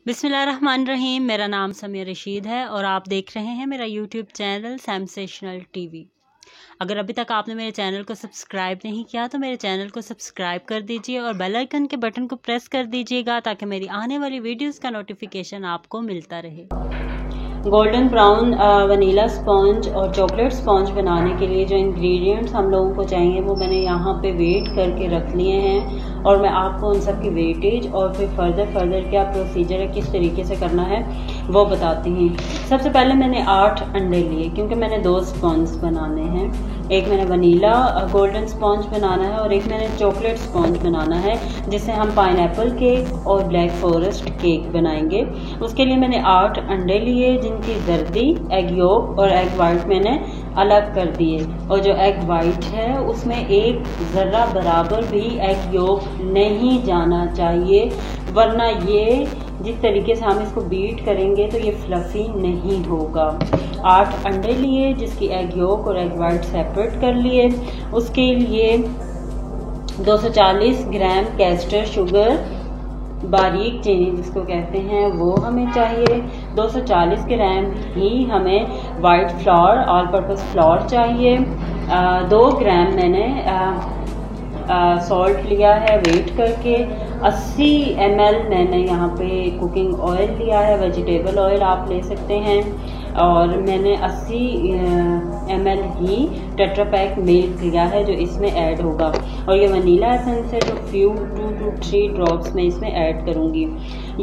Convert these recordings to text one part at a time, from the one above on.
बिस्मिल्लाहिर्रहमानिर्रहीम। मेरा नाम समीर रशीद है और आप देख रहे हैं मेरा यूट्यूब चैनल सेंसेशनल टीवी। अगर अभी तक आपने मेरे चैनल को सब्सक्राइब नहीं किया तो मेरे चैनल को सब्सक्राइब कर दीजिए और बेल आइकन के बटन को प्रेस कर दीजिएगा ताकि मेरी आने वाली वीडियोस का नोटिफिकेशन आपको मिलता रहे। गोल्डन ब्राउन वनीला स्पॉन्ज और चॉकलेट स्पॉन्ज बनाने के लिए जो इंग्रेडिएंट्स हम लोगों को चाहिए वो मैंने यहाँ पे वेट करके रख लिए हैं और मैं आपको उन सब की वेटेज और फिर फर्दर क्या प्रोसीजर है, किस तरीके से करना है वो बताती हूँ। सबसे पहले मैंने 8 अंडे लिए क्योंकि मैंने 2 स्पॉन्ज बनाने हैं। एक मैंने वनीला गोल्डन स्पॉन्ज बनाना है और एक मैंने चॉकलेट स्पॉन्ज बनाना है जिससे हम पाइनएप्पल केक और ब्लैक फॉरेस्ट केक बनाएंगे। उसके लिए मैंने 8 अंडे लिए जिनकी जर्दी, एग योक और एग वाइट मैंने अलग कर दिए और जो एग वाइट है उसमें एक ज़र्रा बराबर भी एग योक नहीं जाना चाहिए, वरना ये जिस तरीके से हम इसको बीट करेंगे तो ये फ्लफी नहीं होगा। 8 अंडे लिए जिसकी एग योक और एग वाइट सेपरेट कर लिए। उसके लिए 240 ग्राम कैस्टर शुगर, बारीक चीनी जिसको कहते हैं, वो हमें चाहिए। 240 ग्राम ही हमें white flower, all purpose flower चाहिए। 2 ग्राम मैंने सॉल्ट लिया है वेट करके। 80 ml मैंने यहाँ पे कुकिंग ऑयल लिया है, वेजिटेबल ऑयल आप ले सकते हैं। और मैंने 80 ml ही टेट्रा पैक मिल्क लिया है जो इसमें ऐड होगा। और ये वनीला एसेंस है जो 2 to 3 ड्रॉप्स मैं इसमें ऐड करूँगी।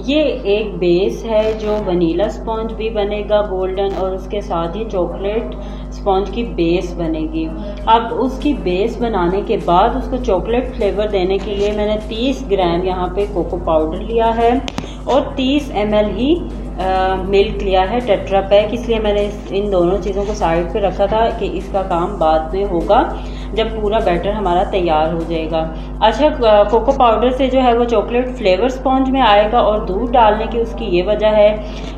ये एक बेस है जो वनीला स्पॉन्ज भी बनेगा गोल्डन, और उसके साथ ही चॉकलेट स्पॉन्ज की बेस बनेगी। अब उसकी बेस बनाने के बाद उसको चॉकलेट फ्लेवर देने के लिए मैंने 30 ग्राम यहाँ पे कोको पाउडर लिया है और 30 ml ही मिल्क लिया है टेट्रा पैक। इसलिए मैंने इन दोनों चीज़ों को साइड पे रखा था कि इसका काम बाद में होगा जब पूरा बैटर हमारा तैयार हो जाएगा। अच्छा, कोको पाउडर से जो है वो चॉकलेट फ्लेवर स्पॉन्ज में आएगा और दूध डालने की उसकी ये वजह है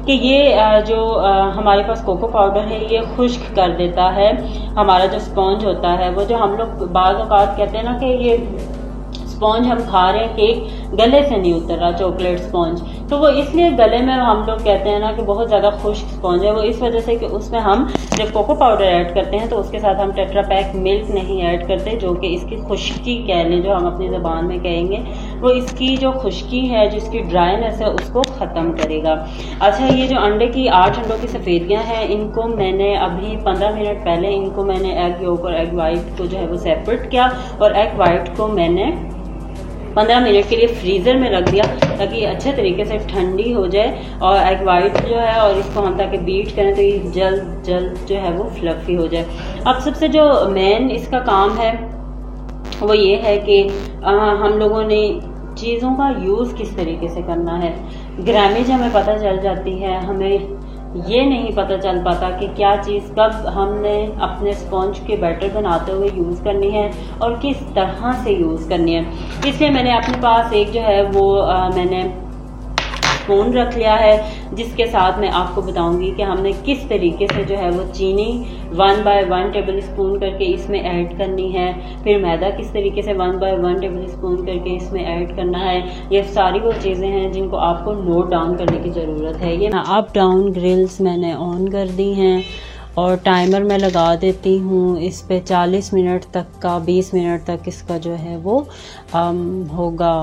कि ये जो हमारे पास कोको पाउडर है ये खुश्क कर देता है हमारा जो स्पॉन्ज होता है। वो जो हम लोग बाज़ औक़ात कहते हैं ना कि ये स्पॉन्ज हम खा रहे हैं, केक गले से नहीं उतर रहा चॉकलेट स्पॉन्ज, तो वो इसलिए गले में हम लोग कहते हैं ना कि बहुत ज़्यादा खुश्क स्पॉन्ज है। वो इस वजह से कि उसमें हम जब कोको पाउडर ऐड करते हैं तो उसके साथ हम टेट्रा पैक मिल्क नहीं ऐड करते, जो कि इसकी खुश्की कह लें, जो हम अपनी ज़बान में कहेंगे, वो इसकी जो खुश्की है, जिसकी ड्राइनेस है, उसको ख़त्म करेगा। अच्छा, ये जो अंडे की 8 अंडों की सफ़ेदियाँ हैं, इनको मैंने अभी 15 मिनट पहले इनको मैंने एग योक और एग वाइट को जो है वो सेपरेट किया और एग वाइट को मैंने 15 मिनट के लिए फ्रीज़र में रख दिया ताकि ये अच्छे तरीके से ठंडी हो जाए और एग वाइट जो है, और इसको हम ताकि बीट करें तो ये जल्द जो है वो फ्लफी हो जाए। अब सबसे जो मेन इसका काम है वो ये है कि हम लोगों ने चीज़ों का यूज़ किस तरीके से करना है। ग्रामेज हमें पता चल जाती है, हमें ये नहीं पता चल पाता कि क्या चीज़ कब हमने अपने स्पॉन्ज के बैटर बनाते हुए यूज़ करनी है और किस तरह से यूज़ करनी है। इसलिए मैंने अपने पास एक जो है वो मैंने स्पून रख लिया है जिसके साथ मैं आपको बताऊंगी कि हमने किस तरीके से जो है वो चीनी 1 by 1 टेबल स्पून करके इसमें ऐड करनी है, फिर मैदा किस तरीके से 1 by 1 टेबल स्पून करके इसमें ऐड करना है। ये सारी वो चीज़ें हैं जिनको आपको नोट डाउन करने की ज़रूरत है। ये अप डाउन ग्रिल्स मैंने ऑन कर दी हैं और टाइमर मैं लगा देती हूँ इस पे 40 मिनट तक का, 20 मिनट तक इसका जो है वो होगा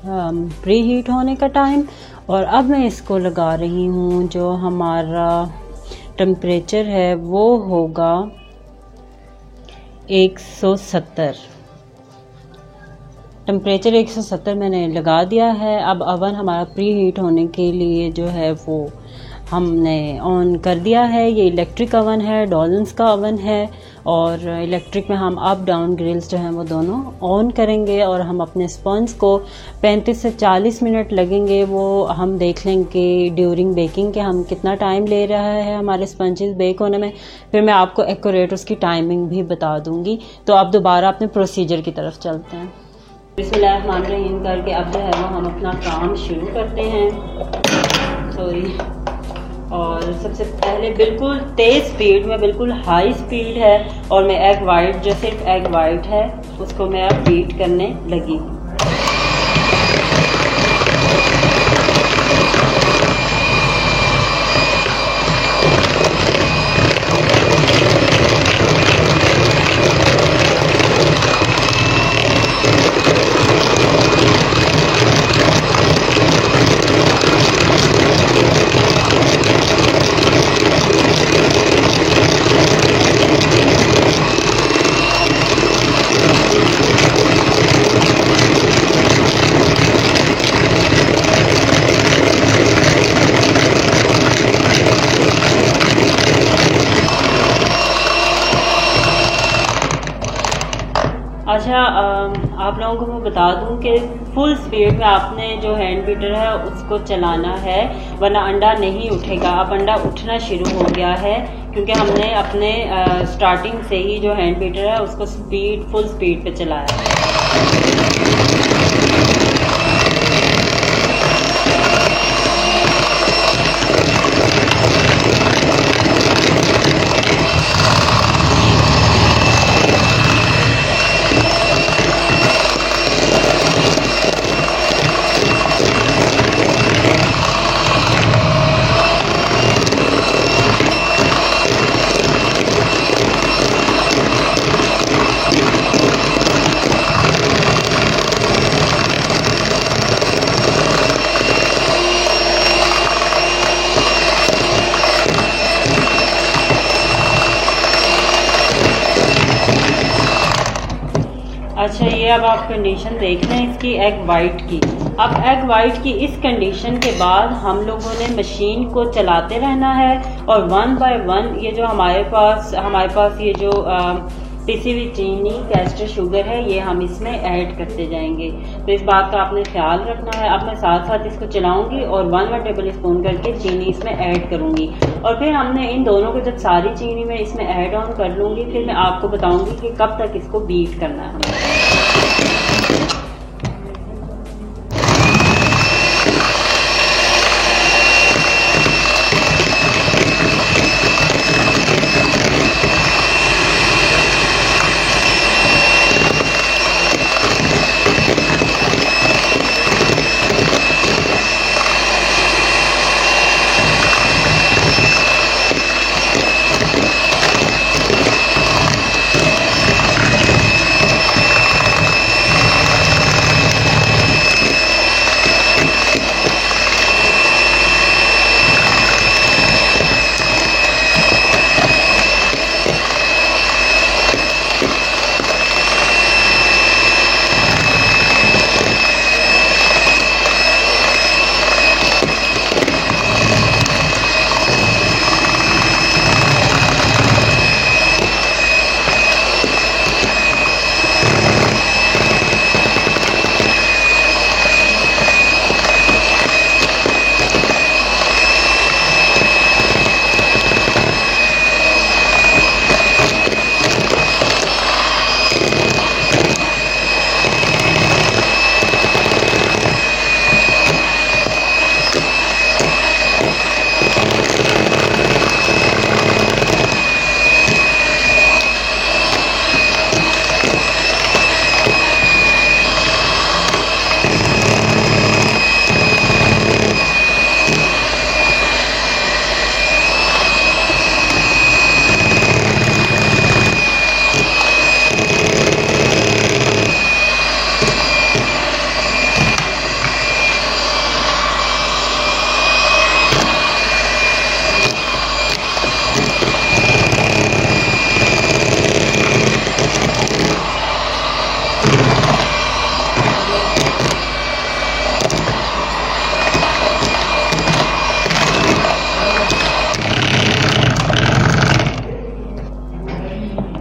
प्री हीट होने का टाइम। और अब मैं इसको लगा रही हूँ, जो हमारा टेम्परेचर है वो होगा 170। टेम्परेचर 170 मैंने लगा दिया है। अब अवन हमारा प्री हीट होने के लिए जो है वो हमने ऑन कर दिया है। ये इलेक्ट्रिक अवन है, डॉल्स का अवन है, और इलेक्ट्रिक में हम अप डाउन ग्रिल्स जो हैं वो दोनों ऑन करेंगे और हम अपने स्पॉन्ज को 35 से 40 मिनट लगेंगे। वो हम देख लेंगे ड्यूरिंग बेकिंग के हम कितना टाइम ले रहा है हमारे स्पंजेस बेक होने में। फिर मैं आपको एक्यूरेट उसकी टाइमिंग भी बता दूंगी। तो अब दोबारा अपने प्रोसीजर की तरफ चलते हैं। बिस्मिल्लाहिर्रहमानिर्रहीम करके अब जो है वो हम अपना काम शुरू करते हैं। और सबसे पहले बिल्कुल तेज़ स्पीड में, बिल्कुल हाई स्पीड है, और मैं एग वाइट, जो सिर्फ एग वाइट है, उसको मैं अब बीट करने लगी। अच्छा, आप लोगों को मैं बता दूं कि फुल स्पीड में आपने जो हैंड बीटर है उसको चलाना है, वरना अंडा नहीं उठेगा। अब अंडा उठना शुरू हो गया है क्योंकि हमने अपने स्टार्टिंग से ही जो हैंड बीटर है उसको फुल स्पीड पे चलाया है। अच्छा, ये अब आप कंडीशन देख लें इसकी एग वाइट की। अब एग वाइट की इस कंडीशन के बाद हम लोगों ने मशीन को चलाते रहना है और 1 बाय 1 ये जो हमारे पास ये जो पिसी हुई चीनी कैस्टर शुगर है ये हम इसमें ऐड करते जाएंगे। तो इस बात का आपने ख्याल रखना है। अब मैं साथ साथ इसको चलाऊंगी और 1 टेबल स्पून करके चीनी इसमें ऐड करूंगी और फिर हमने इन दोनों को जब सारी चीनी में इसमें ऐड ऑन कर लूंगी फिर मैं आपको बताऊंगी कि कब तक इसको बीट करना है हमें।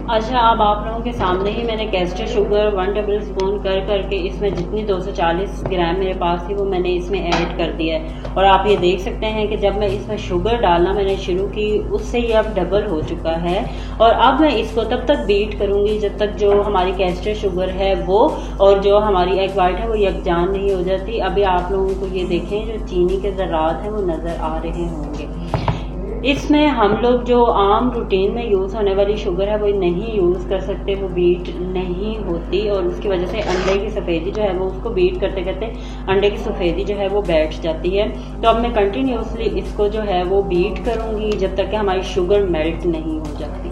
अच्छा, अब आप लोगों के सामने ही मैंने कैस्टर शुगर 1 टेबल स्पून कर करके इसमें जितनी 240 ग्राम मेरे पास थी वो मैंने इसमें ऐड कर दिया है। और आप ये देख सकते हैं कि जब मैं इसमें शुगर डालना मैंने शुरू की उससे ये अब डबल हो चुका है। और अब मैं इसको तब तक बीट करूंगी जब तक जो हमारी कैस्टर शुगर है वो और जो हमारी एग वाइट है वो यकजान नहीं हो जाती। अभी आप लोगों को ये देखें जो चीनी के ज़रात हैं वो नज़र आ रहे होंगे। इसमें हम लोग जो आम रूटीन में यूज़ होने वाली शुगर है वो नहीं यूज़ कर सकते, वो बीट नहीं होती और उसकी वजह से अंडे की सफ़ेदी जो है वो उसको बीट करते करते अंडे की सफ़ेदी जो है वो बैठ जाती है। तो अब मैं कंटिन्यूसली इसको जो है वो बीट करूँगी जब तक कि हमारी शुगर मेल्ट नहीं हो जाती।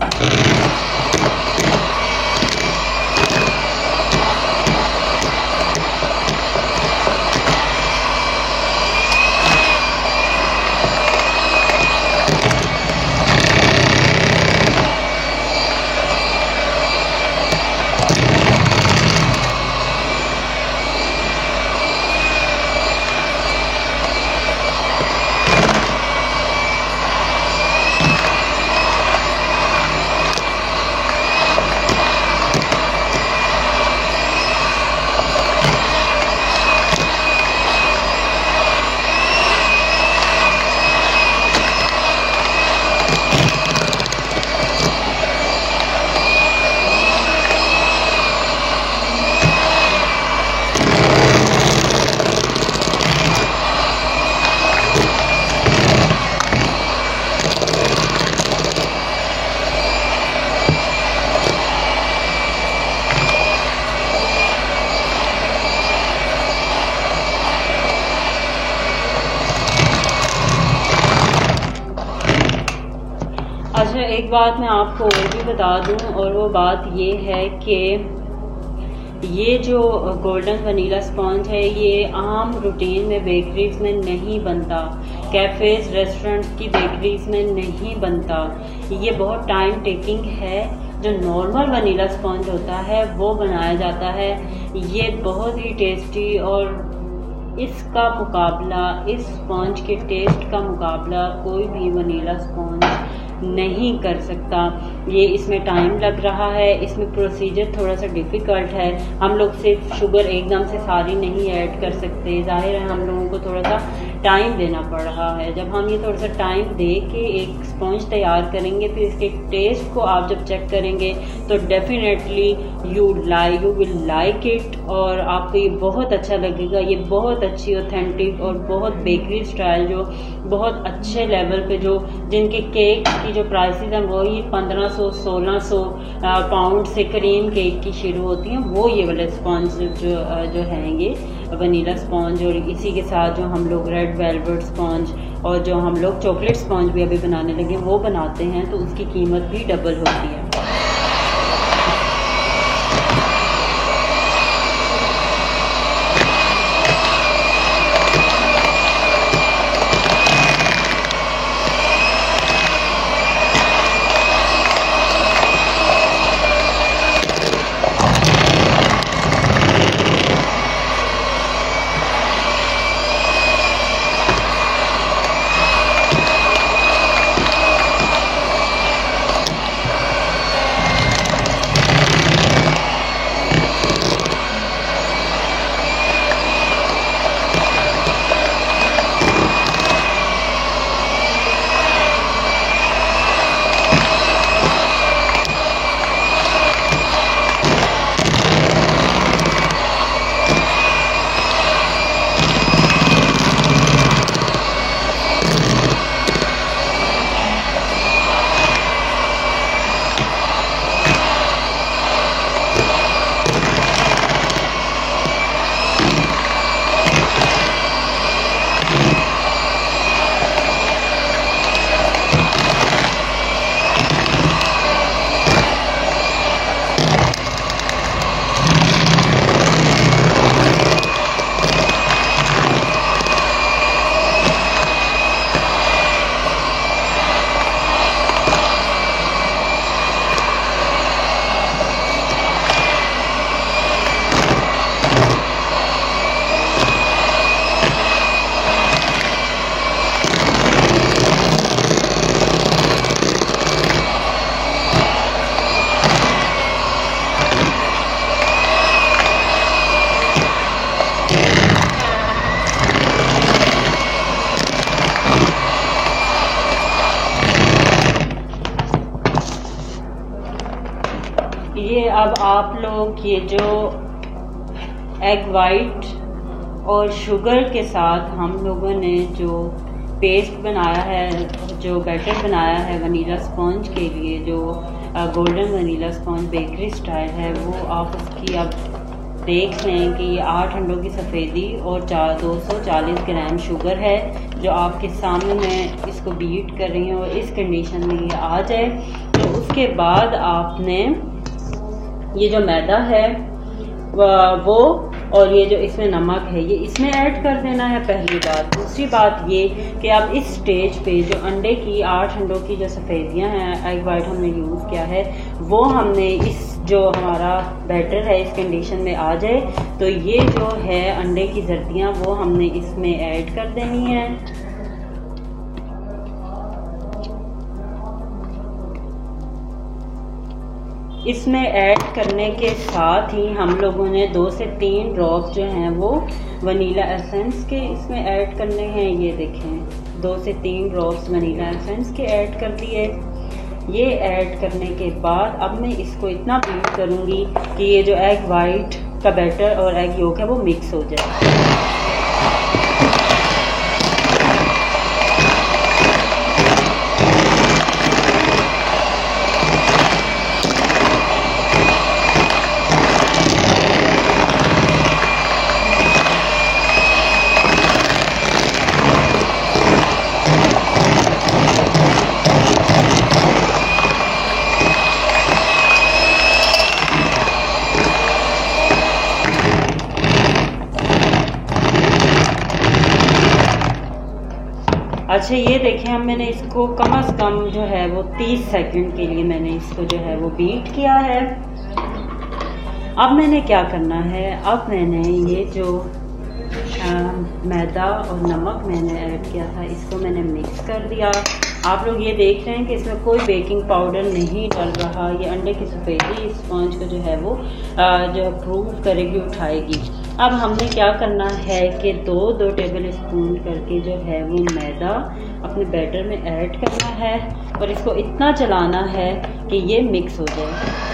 एक बात मैं आपको और भी बता दूं, और वो बात ये है कि ये जो गोल्डन वनीला स्पॉन्ज है ये आम रूटीन में बेकरीज में नहीं बनता, कैफ़ेज़ रेस्टोरेंट्स की बेकरीज में नहीं बनता। ये बहुत टाइम टेकिंग है। जो नॉर्मल वनीला स्पॉन्ज होता है वो बनाया जाता है। ये बहुत ही टेस्टी, और इसका मुकाबला, इस स्पॉन्ज के टेस्ट का मुकाबला कोई भी वनीला स्पॉन्ज नहीं कर सकता। ये इसमें टाइम लग रहा है, इसमें प्रोसीजर थोड़ा सा डिफ़िकल्ट है। हम लोग सिर्फ शुगर एकदम से सारी नहीं ऐड कर सकते, ज़ाहिर है हम लोगों को थोड़ा सा टाइम देना पड़ रहा है। जब हम ये थोड़ा सा टाइम दे के एक स्पॉन्ज तैयार करेंगे, फिर इसके टेस्ट को आप जब चेक करेंगे तो definitely you will like it, और आपको ये बहुत अच्छा लगेगा। ये बहुत अच्छी ऑथेंटिक और बहुत बेकरी स्टाइल, जो बहुत अच्छे लेवल पे, जो जिनके केक की जो प्राइसेस हैं वही 1500-1600 पाउंड से क्रीम केक की शुरू होती हैं, वो ये वाले स्पॉन्ज जो हैं ये वनीला स्पॉन्ज। और इसी के साथ जो हम लोग रेड वेलवेट स्पॉन्ज और जो हम लोग चॉकलेट स्पॉन्ज भी अभी बनाने लगे वो बनाते हैं, तो उसकी कीमत भी डबल होती है। ये अब आप लोग ये जो एग वाइट और शुगर के साथ हम लोगों ने जो पेस्ट बनाया है, जो बैटर बनाया है वनीला स्पॉन्ज के लिए, जो golden vanilla sponge bakery style है, वो आप उसकी अब देख लें कि ये 8 अंडों की सफ़ेदी और 240 ग्राम शुगर है, जो आपके सामने मैं इसको बीट कर रही हूँ। और इस कंडीशन में ये आ जाए तो उसके बाद आपने ये जो मैदा है वो और ये जो इसमें नमक है ये इसमें ऐड कर देना है, पहली बात। दूसरी बात ये कि आप इस स्टेज पे जो अंडे की 8 अंडों की जो सफ़ेदियाँ हैं, एग वाइट हमने यूज़ किया है, वो हमने इस जो हमारा बैटर है इस कंडीशन में आ जाए तो ये जो है अंडे की जर्दियाँ वो हमने इसमें ऐड कर देनी है। इसमें ऐड करने के साथ ही हम लोगों ने 2 से 3 ड्रॉप्स जो हैं वो वनीला एसेंस के इसमें ऐड करने हैं। ये देखें 2 से 3 ड्रॉप्स वनीला एसेंस के ऐड कर दिए। ये ऐड करने के बाद अब मैं इसको इतना बीट करूँगी कि ये जो एग वाइट का बैटर और एग योक है वो मिक्स हो जाए। अच्छा ये देखें, अब मैंने इसको कम से कम जो है वो 30 सेकंड के लिए मैंने इसको जो है वो बीट किया है। अब मैंने क्या करना है, अब मैंने ये जो मैदा और नमक मैंने ऐड किया था इसको मैंने मिक्स कर दिया। आप लोग ये देख रहे हैं कि इसमें कोई बेकिंग पाउडर नहीं डल रहा। ये अंडे की सफ़ेदी स्पॉन्ज को जो है वो जो प्रूव करेगी, उठाएगी। अब हमने क्या करना है कि 2 टेबल स्पून करके जो है वो मैदा अपने बैटर में ऐड करना है और इसको इतना चलाना है कि ये मिक्स हो जाए।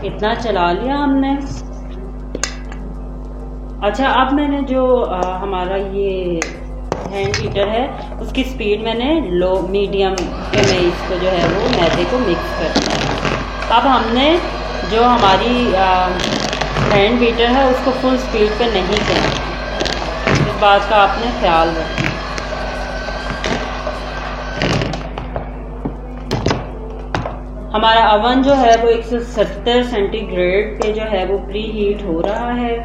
इतना चला लिया हमने। अच्छा अब मैंने जो हमारा ये हैंड बीटर है उसकी स्पीड मैंने लो मीडियम पे मैं इसको जो है वो मैदे को मिक्स करना है। अब हमने जो हमारी हैंड बीटर है उसको फुल स्पीड पे नहीं करना, इस बात का आपने ख्याल रखना। हमारा अवन जो है वो 170 सेंटीग्रेड पे जो है वो प्री हीट हो रहा है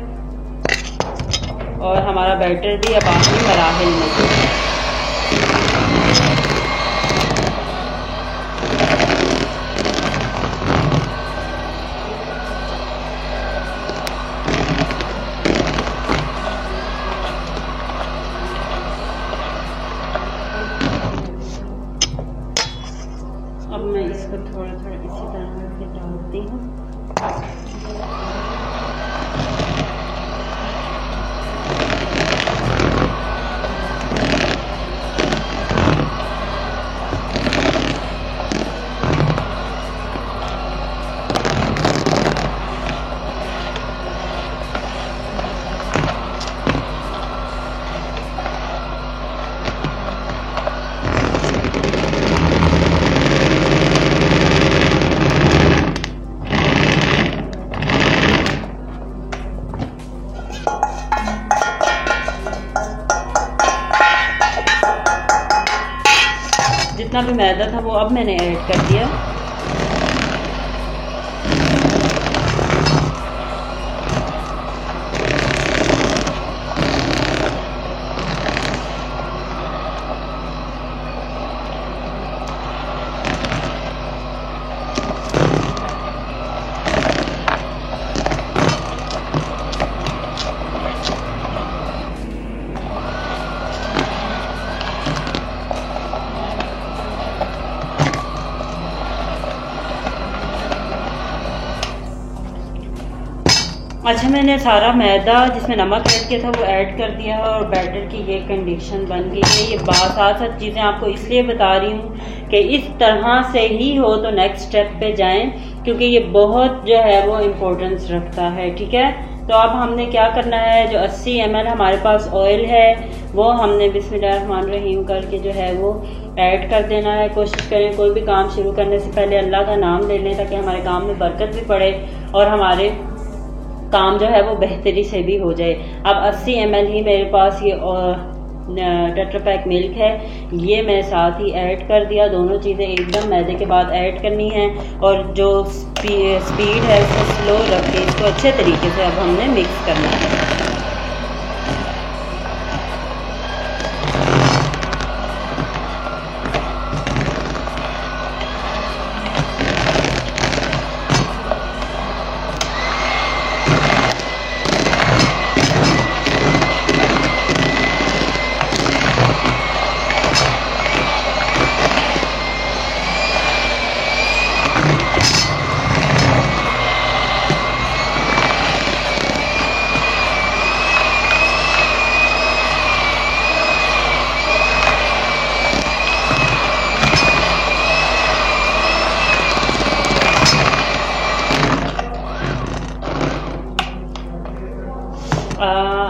और हमारा बैटर भी अब आखिरी मराहिल में है। अब मैं इसको थोड़ा थोड़ा इसी तरह करके डालती हूँ। जितना भी मैदा था वो अब मैंने ऐड कर दिया। अच्छा मैंने सारा मैदा जिसमें नमक ऐड किया था वो ऐड कर दिया है और बैटर की ये कंडीशन बन गई है। ये साथ साथ चीज़ें आपको इसलिए बता रही हूँ कि इस तरह से ही हो तो नेक्स्ट स्टेप पे जाएं, क्योंकि ये बहुत जो है वो इम्पोर्टेंस रखता है। ठीक है, तो अब हमने क्या करना है, जो 80 ml हमारे पास ऑयल है वो हमने बिस्मिल्लाहिर्रहमानिर्रहीम करके जो है वो ऐड कर देना है। कोशिश करें कोई भी काम शुरू करने से पहले अल्लाह का नाम ले लें, ताकि हमारे काम में बरकत भी पड़े और हमारे काम जो है वो बेहतरी से भी हो जाए। अब 80 ml ही मेरे पास ये टेट्रा पैक मिल्क है, ये मैं साथ ही ऐड कर दिया। दोनों चीज़ें एकदम मैदे के बाद ऐड करनी है और जो स्पीड है उसको स्लो रख के इसको अच्छे तरीके से अब हमने मिक्स करना है।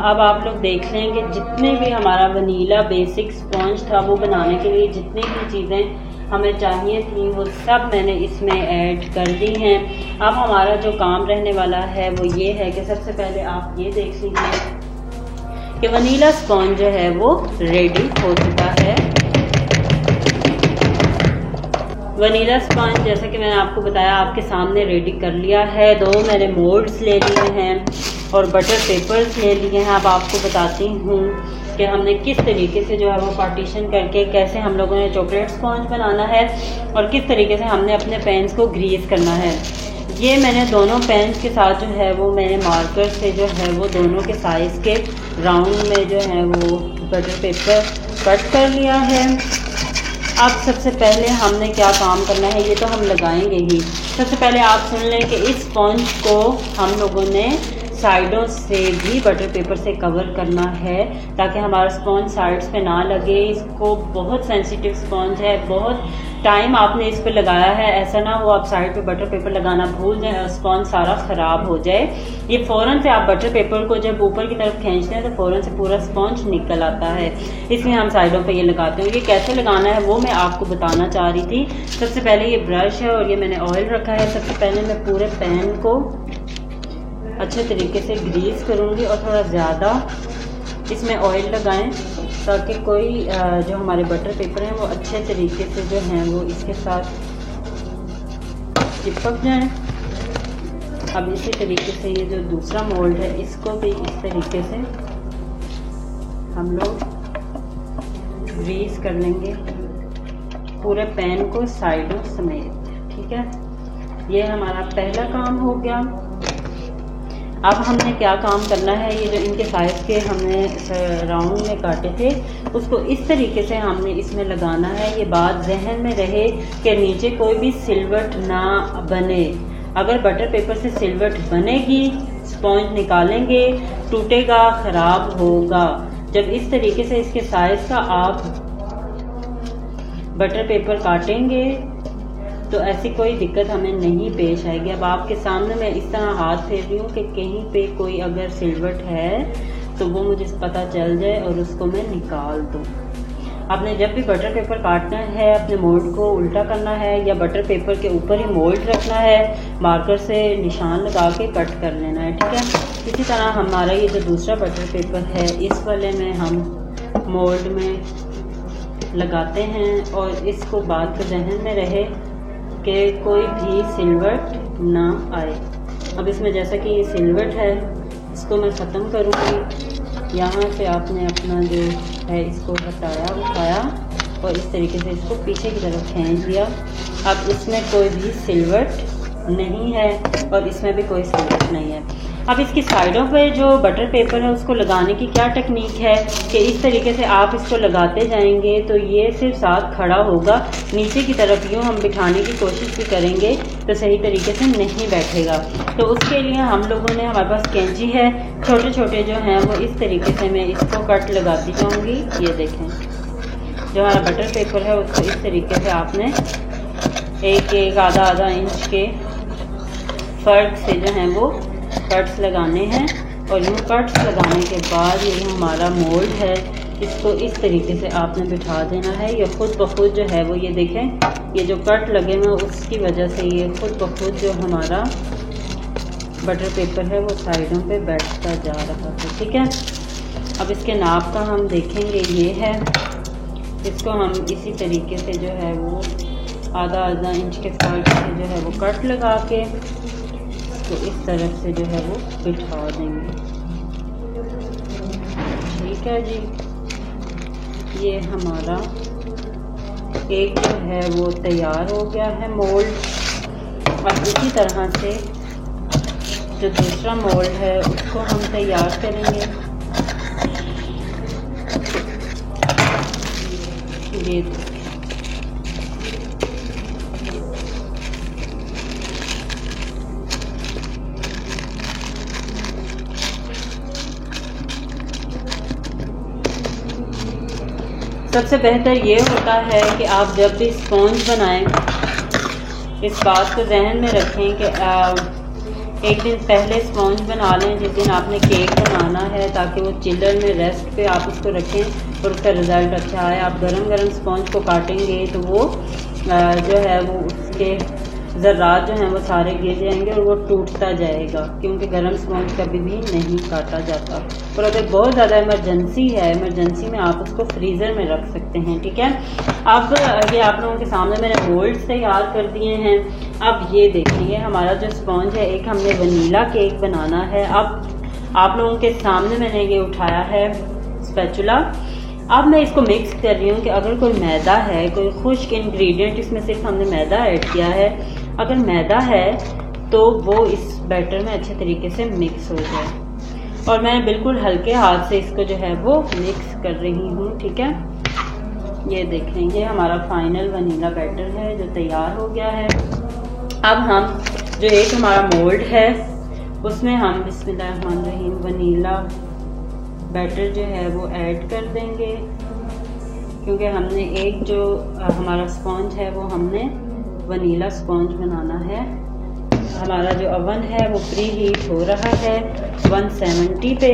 अब आप लोग देख लें कि जितने भी हमारा वनीला बेसिक स्पॉन्ज था वो बनाने के लिए जितनी भी चीज़ें हमें चाहिए थी वो सब मैंने इसमें ऐड कर दी हैं। अब हमारा जो काम रहने वाला है वो ये है कि सबसे पहले आप ये देख लीजिए कि वनीला स्पॉन्ज जो है वो रेडी हो चुका है। वनीला स्पॉन्ज जैसा कि मैंने आपको बताया आपके सामने रेडी कर लिया है। 2 मैंने मोल्ड्स ले लिए हैं और बटर पेपर्स ले लिए हैं। अब आपको बताती हूँ कि हमने किस तरीके से जो है वो पार्टीशन करके कैसे हम लोगों ने चॉकलेट स्पॉन्ज बनाना है और किस तरीके से हमने अपने पेन्स को ग्रीस करना है। ये मैंने दोनों पेन्स के साथ जो है वो मैंने मार्कर से जो है वो दोनों के साइज़ के राउंड में जो है वो बटर पेपर कट कर लिया है। अब सबसे पहले हमने क्या काम करना है, ये तो हम लगाएंगे ही। सबसे पहले आप सुन लें कि इस स्पॉन्ज को हम लोगों ने साइडों से भी बटर पेपर से कवर करना है ताकि हमारा स्पॉन्ज साइड्स पे ना लगे। इसको बहुत सेंसिटिव स्पॉन्ज है, बहुत टाइम आपने इस पे लगाया है, ऐसा ना हो आप साइड पे बटर पेपर लगाना भूल जाए और स्पॉन्ज सारा ख़राब हो जाए। ये फ़ौरन से आप बटर पेपर को जब ऊपर की तरफ खींचते हैं तो फ़ौरन से पूरा स्पॉन्ज निकल आता है, इसलिए हम साइडों पे ये लगाते हैं। ये कैसे लगाना है वो मैं आपको बताना चाह रही थी। सबसे पहले ये ब्रश है और ये मैंने ऑयल रखा है। सबसे पहले मैं पूरे पैन को अच्छे तरीके से ग्रीस करूँगी और थोड़ा ज़्यादा इसमें ऑयल लगाएं ताकि कोई जो हमारे बटर पेपर हैं वो अच्छे तरीके से जो हैं वो इसके साथ चिपक जाएं। अब इसी तरीके से ये जो दूसरा मोल्ड है इसको भी इस तरीके से हम लोग ग्रीस कर लेंगे पूरे पैन को साइडों समेत। ठीक है, ये हमारा पहला काम हो गया। अब हमने क्या काम करना है, ये जो इनके साइज़ के हमने राउंड में काटे थे उसको इस तरीके से हमने इसमें लगाना है। ये बात जहन में रहे कि नीचे कोई भी सिलवट ना बने। अगर बटर पेपर से सिलवट बनेगी स्पॉन्ज निकालेंगे टूटेगा, ख़राब होगा। जब इस तरीके से इसके साइज़ का आप बटर पेपर काटेंगे तो ऐसी कोई दिक्कत हमें नहीं पेश आएगी। अब आपके सामने मैं इस तरह हाथ फेर रही हूँ कि कहीं पे कोई अगर सिलवट है तो वो मुझे पता चल जाए और उसको मैं निकाल दूँ। आपने जब भी बटर पेपर काटना है अपने मोल्ड को उल्टा करना है या बटर पेपर के ऊपर ही मोल्ड रखना है, मार्कर से निशान लगा के कट कर लेना है। ठीक है, इसी तरह हमारा ये जो दूसरा बटर पेपर है इस वाले में हम मोल्ड में लगाते हैं और इसको बात तो जहन में रहे कि कोई भी सिलवट ना आए। अब इसमें जैसा कि ये सिलवट है इसको मैं ख़त्म करूँगी। यहाँ से आपने अपना जो है इसको हटाया उठाया और इस तरीके से इसको पीछे की तरफ खींच दिया। अब इसमें कोई भी सिलवट नहीं है और इसमें भी कोई सिलवट नहीं है। अब इसकी साइडों पे जो बटर पेपर है उसको लगाने की क्या टेक्निक है कि इस तरीके से आप इसको लगाते जाएंगे तो ये सिर्फ साथ खड़ा होगा, नीचे की तरफ यूँ हम बिठाने की कोशिश भी करेंगे तो सही तरीके से नहीं बैठेगा। तो उसके लिए हम लोगों ने, हमारे पास कैंची है, छोटे छोटे जो हैं वो इस तरीके से मैं इसको कट लगाती जाऊँगी। ये देखें जो हमारा बटर पेपर है उसको इस तरीके से आपने एक आधा इंच के फर्क से जो है वो कट्स लगाने हैं और यूँ कट्स लगाने के बाद ये हमारा मोल्ड है इसको इस तरीके से आपने बिठा देना है। ये खुद ब खुद जो है वो, ये देखें ये जो कट लगे हुए उसकी वजह से ये खुद ब खुद जो हमारा बटर पेपर है वो साइडों पे बैठता जा रहा है। ठीक है, अब इसके नाप का हम देखेंगे ये है, इसको हम इसी तरीके से जो है वो आधा इंच के फर्क से जो है वो कट लगा के तो इस तरफ से जो है वो बिठा देंगे। ठीक है जी, ये हमारा एक जो है वो तैयार हो गया है मोल्ड। अब इसी तरह से जो दूसरा मोल्ड है उसको हम तैयार करेंगे। ये सबसे बेहतर ये होता है कि आप जब भी स्पॉन्ज बनाएं इस बात को जहन में रखें कि एक दिन पहले स्पॉन्ज बना लें जिस दिन आपने केक बनाना है, ताकि वो चिल्लर में रेस्ट पे आप उसको रखें और उसका रिज़ल्ट अच्छा आए। आप गरम गरम स्पॉन्ज को काटेंगे तो वो जो है वो उसके ज़र्रात जो हैं वो सारे गिर जाएंगे और वो टूटता जाएगा, क्योंकि गर्म स्पॉन्ज कभी भी नहीं काटा जाता। और अगर बहुत ज़्यादा इमरजेंसी है, इमरजेंसी में आप उसको फ्रीज़र में रख सकते हैं। ठीक है, अब ये आप लोगों के सामने मैंने मोल्ड्स तैयार कर दिए हैं। अब ये देखिए हमारा जो स्पॉन्ज है, एक हमने वनीला केक बनाना है। अब आप लोगों के सामने मैंने ये उठाया है स्पैचुला। अब मैं इसको मिक्स कर रही हूँ कि अगर कोई मैदा है, कोई खुश्क इंग्रेडिएंट, इसमें सिर्फ हमने मैदा ऐड किया है, अगर मैदा है तो वो इस बैटर में अच्छे तरीके से मिक्स हो जाए। और मैं बिल्कुल हल्के हाथ से इसको जो है वो मिक्स कर रही हूँ। ठीक है, ये देखें, ये हमारा फाइनल वनीला बैटर है जो तैयार हो गया है। अब हम जो एक हमारा मोल्ड है उसमें हम बिस्मिल्लाहिर्रहमानिर्रहीम वनीला बैटर जो है वो ऐड कर देंगे, क्योंकि हमने एक जो हमारा स्पॉन्ज है वो हमने वनीला स्पॉन्ज बनाना है। हमारा जो ओवन है वो प्री हीट हो रहा है 170 पे।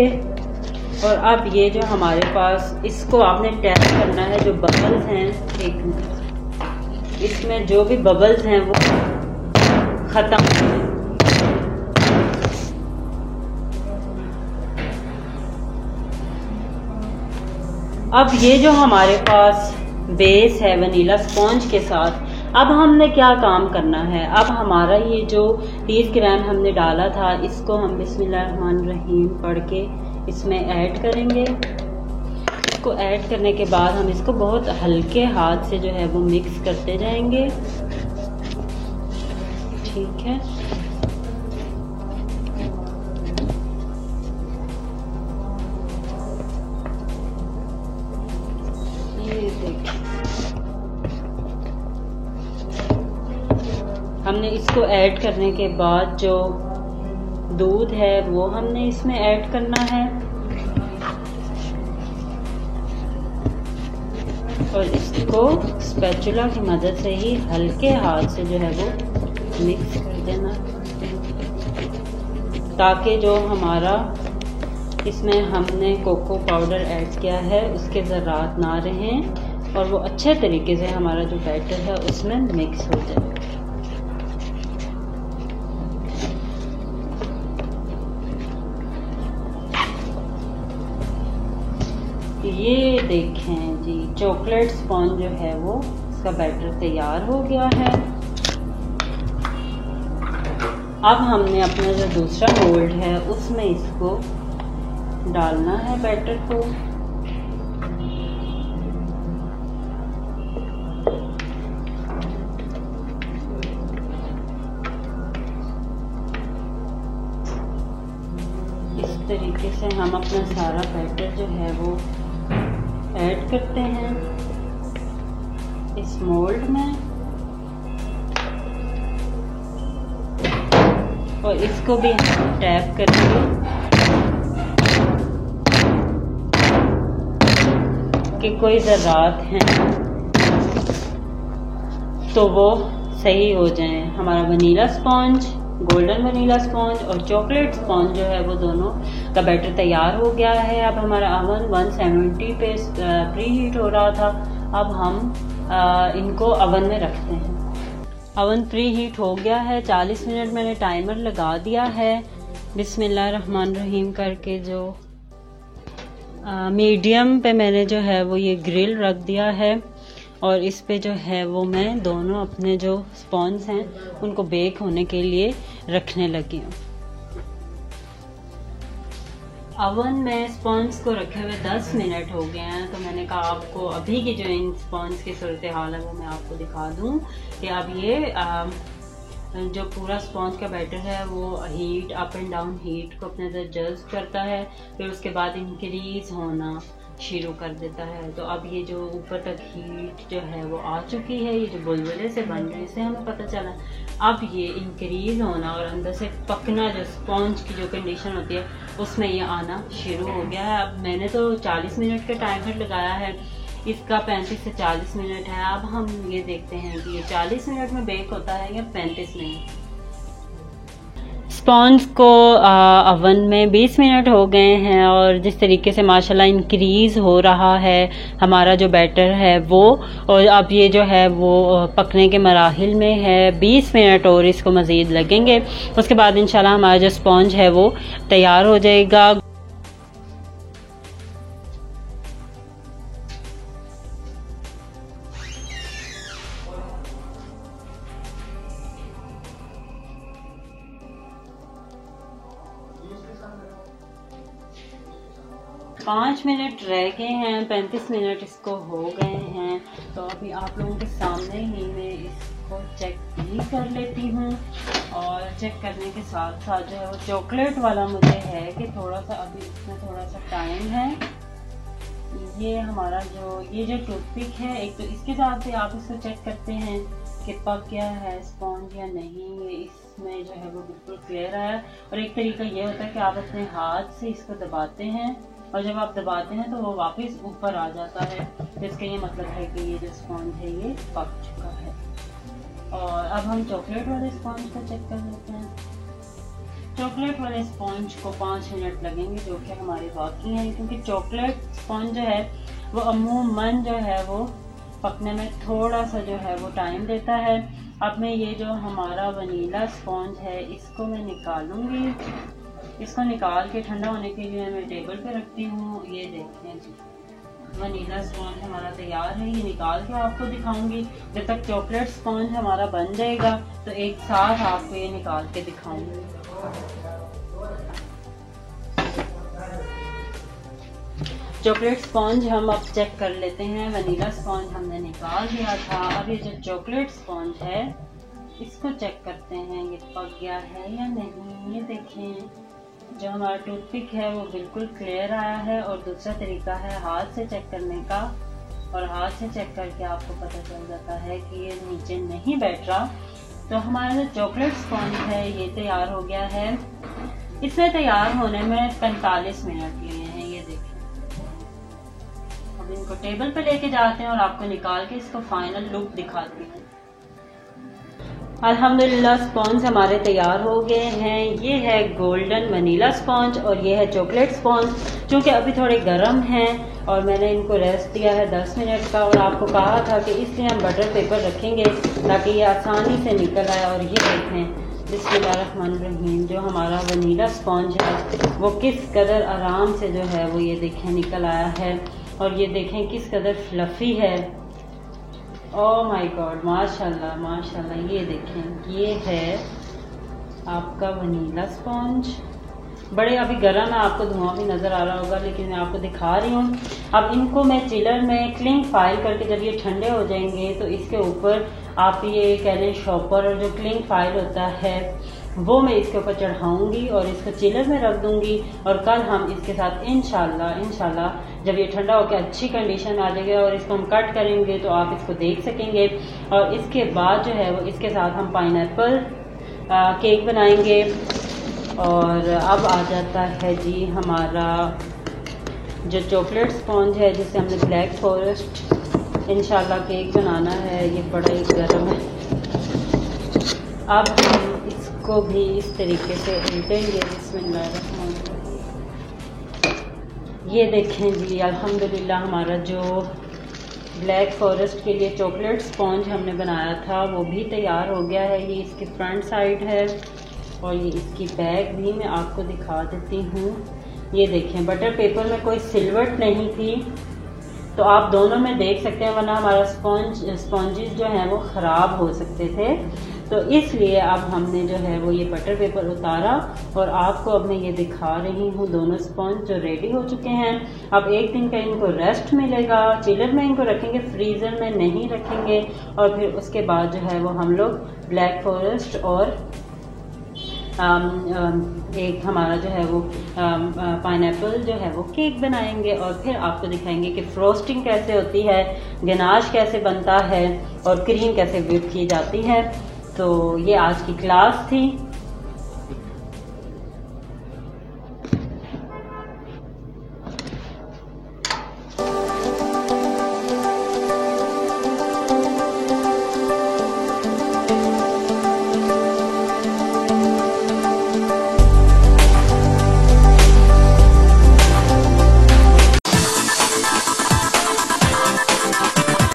और अब ये जो हमारे पास, इसको आपने टैप करना है, जो बबल्स हैं, एक मिनट, इसमें जो भी बबल्स हैं वो ख़त्म। अब ये जो हमारे पास बेस है वनीला स्पॉन्ज के साथ, अब हमने क्या काम करना है। अब हमारा ये जो 30 ग्राम हमने डाला था, इसको हम बिस्मिल्लाहिर्रहमानिर्रहीम पढ़ के इसमें ऐड करेंगे। इसको ऐड करने के बाद हम इसको बहुत हल्के हाथ से जो है वो मिक्स करते जाएंगे। ठीक है, ये देखिए हमने इसको ऐड करने के बाद जो दूध है वो हमने इसमें ऐड करना है और इसको स्पैचुला की मदद से ही हल्के हाथ से जो है वो मिक्स कर देना, ताकि जो हमारा इसमें हमने कोको पाउडर ऐड किया है उसके ज़र्रात ना रहें और वो अच्छे तरीके से हमारा जो बैटर है उसमें मिक्स हो जाए। ये देखें जी, चॉकलेट स्पॉन्ज जो है वो इसका बैटर तैयार हो गया है। अब हमने अपना जो दूसरा मोल्ड है उसमें इसको डालना है बैटर को। इस तरीके से हम अपना सारा बैटर जो है वो ऐड करते हैं इस मोल्ड में और इसको भी हम टैप करके कि कोई ज़र्रात हैं तो वो सही हो जाएं। हमारा vanilla sponge, golden vanilla sponge और चॉकलेट स्पॉन्ज जो है वो दोनों का बैटर तैयार हो गया है। अब हमारा ओवन 170 पे प्री हीट हो रहा था। अब हम इनको ओवन में रखते हैं। ओवन प्री हीट हो गया है, 40 मिनट मैंने टाइमर लगा दिया है। बिस्मिल्लाहिर्रहमानिर्रहीम करके जो मीडियम पे मैंने जो है वो ये ग्रिल रख दिया है और इस पे जो है वो मैं दोनों अपने जो स्पॉन्ज हैं उनको बेक होने के लिए रखने लगी हूँ। ओवन में स्पॉन्ज को रखे हुए 10 मिनट हो गए हैं, तो मैंने कहा आपको अभी की जो इन स्पॉन्ज की सूरत हाल है वो मैं आपको दिखा दूँ कि अब ये जो पूरा स्पॉन्ज का बैटर है वो heat, up and down heat को अपने अंदर जज्ब करता है, फिर उसके बाद इंक्रीज होना शुरू कर देता है। तो अब ये जो ऊपर तक हीट जो है वो आ चुकी है, ये जो बुलबुले से बन रही है इससे हमें पता चला। अब ये इंक्रीज होना और अंदर से पकना, जो स्पॉन्ज की जो कंडीशन होती है उसमें ये आना शुरू हो गया है। अब मैंने तो 40 मिनट का टाइमर लगाया है, इसका 35 से 40 मिनट है। अब हम ये देखते हैं कि ये 40 मिनट में बेक होता है या 35 मिनट। स्पॉन्ज को ओवन में 20 मिनट हो गए हैं और जिस तरीके से माशाल्लाह इंक्रीज़ हो रहा है हमारा जो बैटर है वो, और अब ये जो है वो पकने के मराहिल में है। 20 मिनट और इसको मज़ीद लगेंगे, उसके बाद इंशाल्लाह हमारा जो स्पॉन्ज है वो तैयार हो जाएगा। पाँच मिनट रह गए हैं, 35 मिनट इसको हो गए हैं। तो अभी आप लोगों के सामने ही मैं इसको चेक भी कर लेती हूँ, और चेक करने के साथ साथ जो है वो चॉकलेट वाला मुझे है कि थोड़ा सा अभी इसमें थोड़ा सा टाइम है। ये हमारा ये जो टूथपिक है, एक तो इसके साथ से आप इसको चेक करते हैं कि पक गया है स्पॉन्ज या नहीं। ये इसमें जो है वो बिल्कुल क्लियर है। और एक तरीका ये होता है कि आप अपने हाथ से इसको दबाते हैं, और जब आप दबाते हैं तो वो वापस ऊपर आ जाता है, तो इसका ये मतलब है कि ये जो स्पॉन्ज है ये पक चुका है। और अब हम चॉकलेट वाले स्पॉन्ज को चेक कर लेते हैं। चॉकलेट वाले स्पॉन्ज को 5 मिनट लगेंगे, जो कि हमारे बाकी हैं, क्योंकि चॉकलेट स्पॉन्ज जो है वो अमूमन जो है वो पकने में थोड़ा सा जो है वो टाइम देता है। अब मैं ये जो हमारा वनीला स्पॉन्ज है इसको मैं निकालूंगी। इसको निकाल के ठंडा होने के लिए मैं टेबल पे रखती हूँ। ये देखें जी, वनीला स्पॉन्ज हमारा तैयार है। ये निकाल के आपको दिखाऊंगी। जब तक चॉकलेट स्पॉन्ज हमारा बन जाएगा तो एक साथ आपको ये निकाल के दिखाऊंगी। चॉकलेट स्पॉन्ज हम अब चेक कर लेते हैं। वनीला स्पॉन्ज हमने निकाल दिया था। अब ये जो चॉकलेट स्पॉन्ज है इसको चेक करते हैं ये पक गया है या नहीं। ये देखें, जो हमारा टूथपिक है वो बिल्कुल क्लियर आया है। और दूसरा तरीका है हाथ से चेक करने का, और हाथ से चेक करके आपको पता चल जाता है कि ये नीचे नहीं बैठ रहा। तो हमारा जो चॉकलेट स्पॉन्ज है ये तैयार हो गया है। इसमें तैयार होने में 45 मिनट लिए हैं। ये देखें, अब इनको टेबल पे लेके जाते हैं और आपको निकाल के इसको फाइनल लुक दिखाती हूँ। अल्हम्दुलिल्लाह स्पॉन्ज हमारे तैयार हो गए हैं। ये है गोल्डन वनीला स्पॉन्ज और ये है चॉकलेट स्पॉन्ज, चूँकि अभी थोड़े गर्म हैं और मैंने इनको रेस्ट दिया है 10 मिनट का। और आपको कहा था कि इसलिए हम बटर पेपर रखेंगे ताकि ये आसानी से निकल आए। और ये देखें बिस्मिल्लाहिर्रहमानिर्रहीम, जो हमारा वनीला स्पॉन्ज है वो किस कदर आराम से जो है वो ये देखें निकल आया है। और ये देखें किस कदर फ्लफ़ी है। ओह माय गॉड, माशाल्लाह माशाल्लाह। ये देखें, ये है आपका वनीला स्पॉन्ज। बड़े अभी गर्म है, आपको धुआं भी नज़र आ रहा होगा, लेकिन मैं आपको दिखा रही हूँ। अब इनको मैं चिलर में क्लिंग फाइल करके जब ये ठंडे हो जाएंगे तो इसके ऊपर आप ये कह लें शॉपर और जो क्लिंग फाइल होता है वो मैं इसके ऊपर चढ़ाऊंगी और इसको चिलर में रख दूंगी। और कल हम इसके साथ इंशाल्लाह जब ये ठंडा होकर अच्छी कंडीशन में आ जाएगा और इसको हम कट करेंगे तो आप इसको देख सकेंगे। और इसके बाद जो है वो इसके साथ हम पाइनएप्पल केक बनाएंगे। और अब आ जाता है जी हमारा जो चॉकलेट स्पॉन्ज है जिसे हमने ब्लैक फॉरेस्ट इंशाल्लाह केक बनाना है। ये बड़ा ही गर्म है। अब हम इसको भी इस तरीके से उल्टेंगे। बिस्मिल्लाहिर्रहमानिर्रहीम। ये देखें जी, अल्हम्दुलिल्लाह हमारा जो ब्लैक फॉरेस्ट के लिए चॉकलेट स्पॉन्ज हमने बनाया था वो भी तैयार हो गया है। ये इसकी फ्रंट साइड है और ये इसकी बैक भी मैं आपको दिखा देती हूँ। ये देखें, बटर पेपर में कोई सिलवट नहीं थी तो आप दोनों में देख सकते हैं, वरना हमारा स्पॉन्जेस जो हैं वो ख़राब हो सकते थे। तो इसलिए अब हमने जो है वो ये बटर पेपर उतारा और आपको अब मैं ये दिखा रही हूँ दोनों स्पॉन्ज जो रेडी हो चुके हैं। अब एक दिन का इनको रेस्ट मिलेगा। चिलर में इनको रखेंगे, फ्रीज़र में नहीं रखेंगे। और फिर उसके बाद जो है वो हम लोग ब्लैक फॉरेस्ट और एक हमारा जो है वो पाइनएप्पल जो है वो केक बनाएंगे। और फिर आपको दिखाएंगे कि फ्रोस्टिंग कैसे होती है, गनाश कैसे बनता है और क्रीम कैसे व्हिप की जाती है। तो ये आज की क्लास थी।